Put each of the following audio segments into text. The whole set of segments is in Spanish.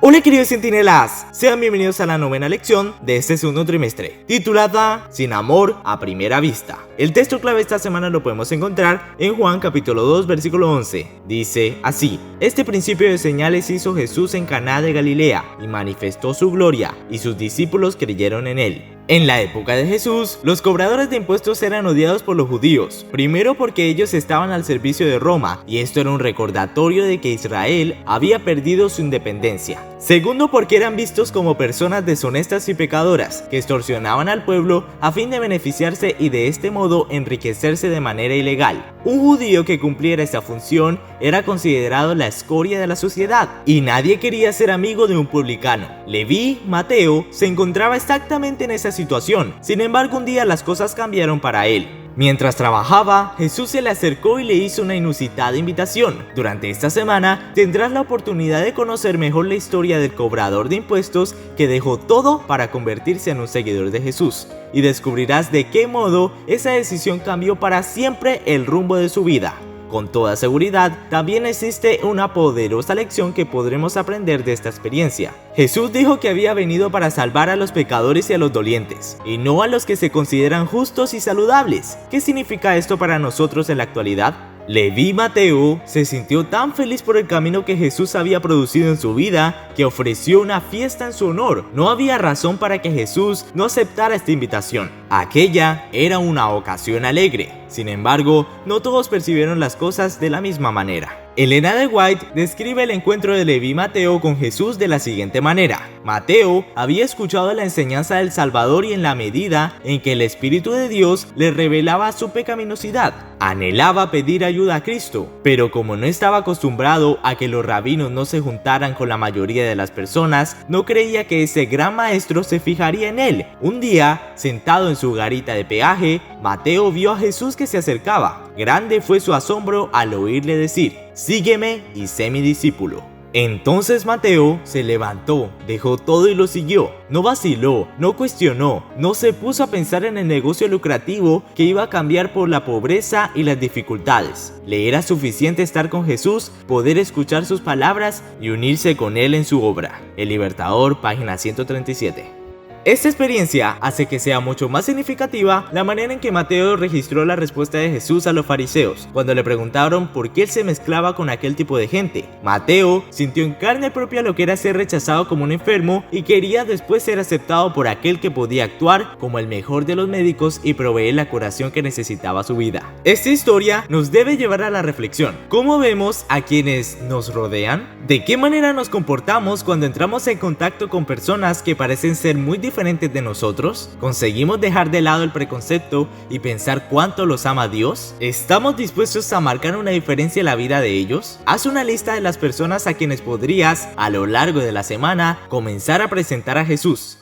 Hola queridos centinelas, sean bienvenidos a la novena lección de este segundo trimestre, titulada Sin amor a primera vista. El texto clave esta semana lo podemos encontrar en Juan capítulo 2 versículo 11. Dice así: Este principio de señales hizo Jesús en Caná de Galilea y manifestó su gloria, y sus discípulos creyeron en él. En la época de Jesús, los cobradores de impuestos eran odiados por los judíos, primero porque ellos estaban al servicio de Roma, y esto era un recordatorio de que Israel había perdido su independencia. Segundo, porque eran vistos como personas deshonestas y pecadoras, que extorsionaban al pueblo a fin de beneficiarse y de este modo enriquecerse de manera ilegal. Un judío que cumpliera esta función era considerado la escoria de la sociedad, y nadie quería ser amigo de un publicano. Leví, Mateo, se encontraba exactamente en esa situación. Sin embargo, un día las cosas cambiaron para él. Mientras trabajaba, Jesús se le acercó y le hizo una inusitada invitación. Durante esta semana tendrás la oportunidad de conocer mejor la historia del cobrador de impuestos que dejó todo para convertirse en un seguidor de Jesús, y descubrirás de qué modo esa decisión cambió para siempre el rumbo de su vida. Con toda seguridad, también existe una poderosa lección que podremos aprender de esta experiencia. Jesús dijo que había venido para salvar a los pecadores y a los dolientes, y no a los que se consideran justos y saludables. ¿Qué significa esto para nosotros en la actualidad? Leví Mateo se sintió tan feliz por el camino que Jesús había producido en su vida que ofreció una fiesta en su honor. No había razón para que Jesús no aceptara esta invitación. Aquella era una ocasión alegre. Sin embargo, no todos percibieron las cosas de la misma manera. Elena de White describe el encuentro de Leví y Mateo con Jesús de la siguiente manera: Mateo había escuchado la enseñanza del Salvador y en la medida en que el Espíritu de Dios le revelaba su pecaminosidad, anhelaba pedir ayuda a Cristo, pero como no estaba acostumbrado a que los rabinos no se juntaran con la mayoría de las personas, no creía que ese gran maestro se fijaría en él. Un día, sentado en su garita de peaje, Mateo vio a Jesús que se acercaba. Grande fue su asombro al oírle decir: «Sígueme y sé mi discípulo». Entonces Mateo se levantó, dejó todo y lo siguió. No vaciló, no cuestionó, no se puso a pensar en el negocio lucrativo que iba a cambiar por la pobreza y las dificultades. Le era suficiente estar con Jesús, poder escuchar sus palabras y unirse con él en su obra. El Libertador, página 137. Esta experiencia hace que sea mucho más significativa la manera en que Mateo registró la respuesta de Jesús a los fariseos cuando le preguntaron por qué él se mezclaba con aquel tipo de gente. Mateo sintió en carne propia lo que era ser rechazado como un enfermo y quería después ser aceptado por aquel que podía actuar como el mejor de los médicos y proveer la curación que necesitaba su vida. Esta historia nos debe llevar a la reflexión. ¿Cómo vemos a quienes nos rodean? ¿De qué manera nos comportamos cuando entramos en contacto con personas que parecen ser muy diferentes de nosotros? ¿Conseguimos dejar de lado el preconcepto y pensar cuánto los ama Dios? ¿Estamos dispuestos a marcar una diferencia en la vida de ellos? Haz una lista de las personas a quienes podrías, a lo largo de la semana, comenzar a presentar a Jesús.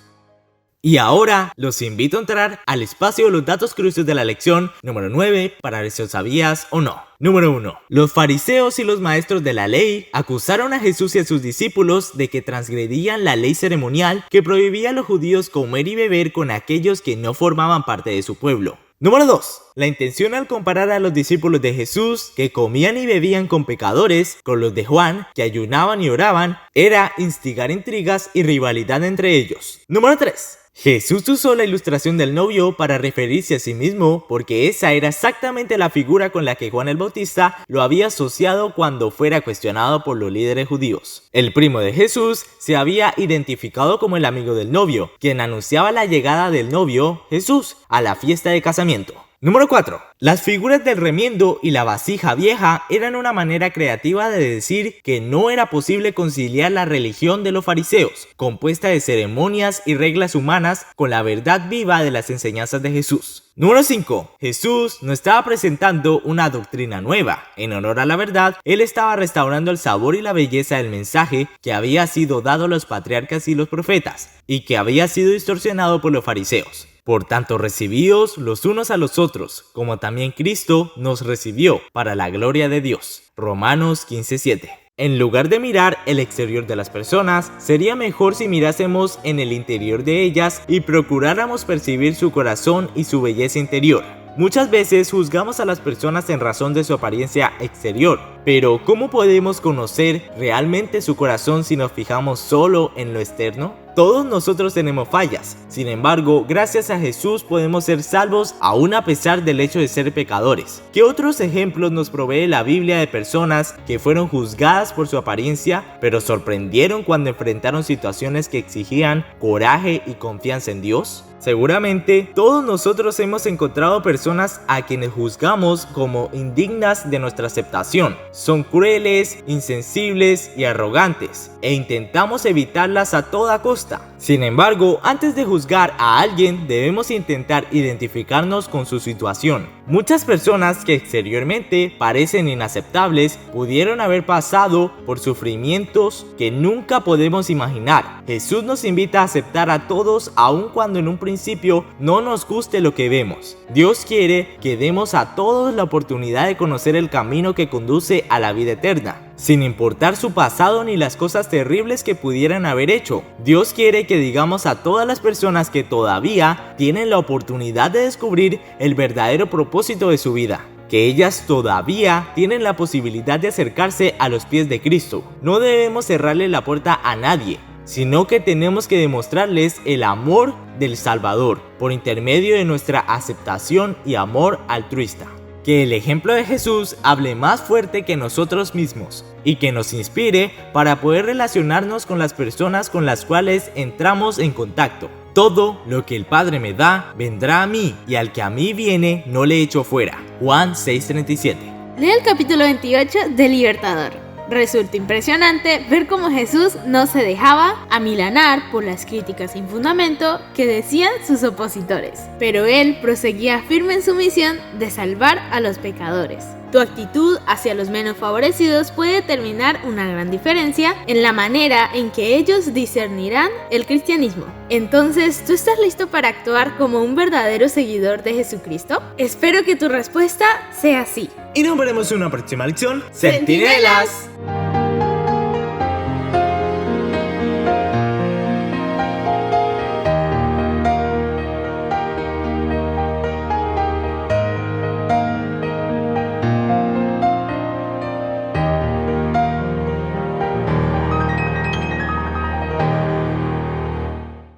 Y ahora los invito a entrar al espacio de los datos curiosos de la lección número 9 para ver si lo sabías o no. Número 1. Los fariseos y los maestros de la ley acusaron a Jesús y a sus discípulos de que transgredían la ley ceremonial que prohibía a los judíos comer y beber con aquellos que no formaban parte de su pueblo. Número 2. La intención al comparar a los discípulos de Jesús, que comían y bebían con pecadores, con los de Juan, que ayunaban y oraban, era instigar intrigas y rivalidad entre ellos. Número 3. Jesús usó la ilustración del novio para referirse a sí mismo porque esa era exactamente la figura con la que Juan el Bautista lo había asociado cuando fuera cuestionado por los líderes judíos. El primo de Jesús se había identificado como el amigo del novio, quien anunciaba la llegada del novio, Jesús, a la fiesta de casamiento. Número 4. Las figuras del remiendo y la vasija vieja eran una manera creativa de decir que no era posible conciliar la religión de los fariseos, compuesta de ceremonias y reglas humanas, con la verdad viva de las enseñanzas de Jesús. Número 5. Jesús no estaba presentando una doctrina nueva. En honor a la verdad, él estaba restaurando el sabor y la belleza del mensaje que había sido dado a los patriarcas y los profetas, y que había sido distorsionado por los fariseos. Por tanto, recibíos los unos a los otros, como también Cristo nos recibió, para la gloria de Dios. Romanos 15:7. En lugar de mirar el exterior de las personas, sería mejor si mirásemos en el interior de ellas y procuráramos percibir su corazón y su belleza interior. Muchas veces juzgamos a las personas en razón de su apariencia exterior, pero ¿cómo podemos conocer realmente su corazón si nos fijamos solo en lo externo? Todos nosotros tenemos fallas, sin embargo, gracias a Jesús podemos ser salvos aún a pesar del hecho de ser pecadores. ¿Qué otros ejemplos nos provee la Biblia de personas que fueron juzgadas por su apariencia, pero sorprendieron cuando enfrentaron situaciones que exigían coraje y confianza en Dios? Seguramente todos nosotros hemos encontrado personas a quienes juzgamos como indignas de nuestra aceptación. Son crueles, insensibles y arrogantes, e intentamos evitarlas a toda costa. Sin embargo, antes de juzgar a alguien, debemos intentar identificarnos con su situación. Muchas personas que exteriormente parecen inaceptables pudieron haber pasado por sufrimientos que nunca podemos imaginar. Jesús nos invita a aceptar a todos aun cuando en un principio no nos guste lo que vemos. Dios quiere que demos a todos la oportunidad de conocer el camino que conduce a la vida eterna, sin importar su pasado ni las cosas terribles que pudieran haber hecho. Dios quiere que digamos a todas las personas que todavía tienen la oportunidad de descubrir el verdadero propósito de su vida, que ellas todavía tienen la posibilidad de acercarse a los pies de Cristo. No debemos cerrarle la puerta a nadie, sino que tenemos que demostrarles el amor del Salvador por intermedio de nuestra aceptación y amor altruista. Que el ejemplo de Jesús hable más fuerte que nosotros mismos y que nos inspire para poder relacionarnos con las personas con las cuales entramos en contacto. Todo lo que el Padre me da vendrá a mí, y al que a mí viene no le echo fuera. Juan 6:37. Lee el capítulo 28 de Libertador. Resulta impresionante ver cómo Jesús no se dejaba amilanar por las críticas sin fundamento que decían sus opositores, pero él proseguía firme en su misión de salvar a los pecadores. Tu actitud hacia los menos favorecidos puede determinar una gran diferencia en la manera en que ellos discernirán el cristianismo. Entonces, ¿tú estás listo para actuar como un verdadero seguidor de Jesucristo? Espero que tu respuesta sea sí. Y nos veremos en una próxima lección. ¡Centinelas!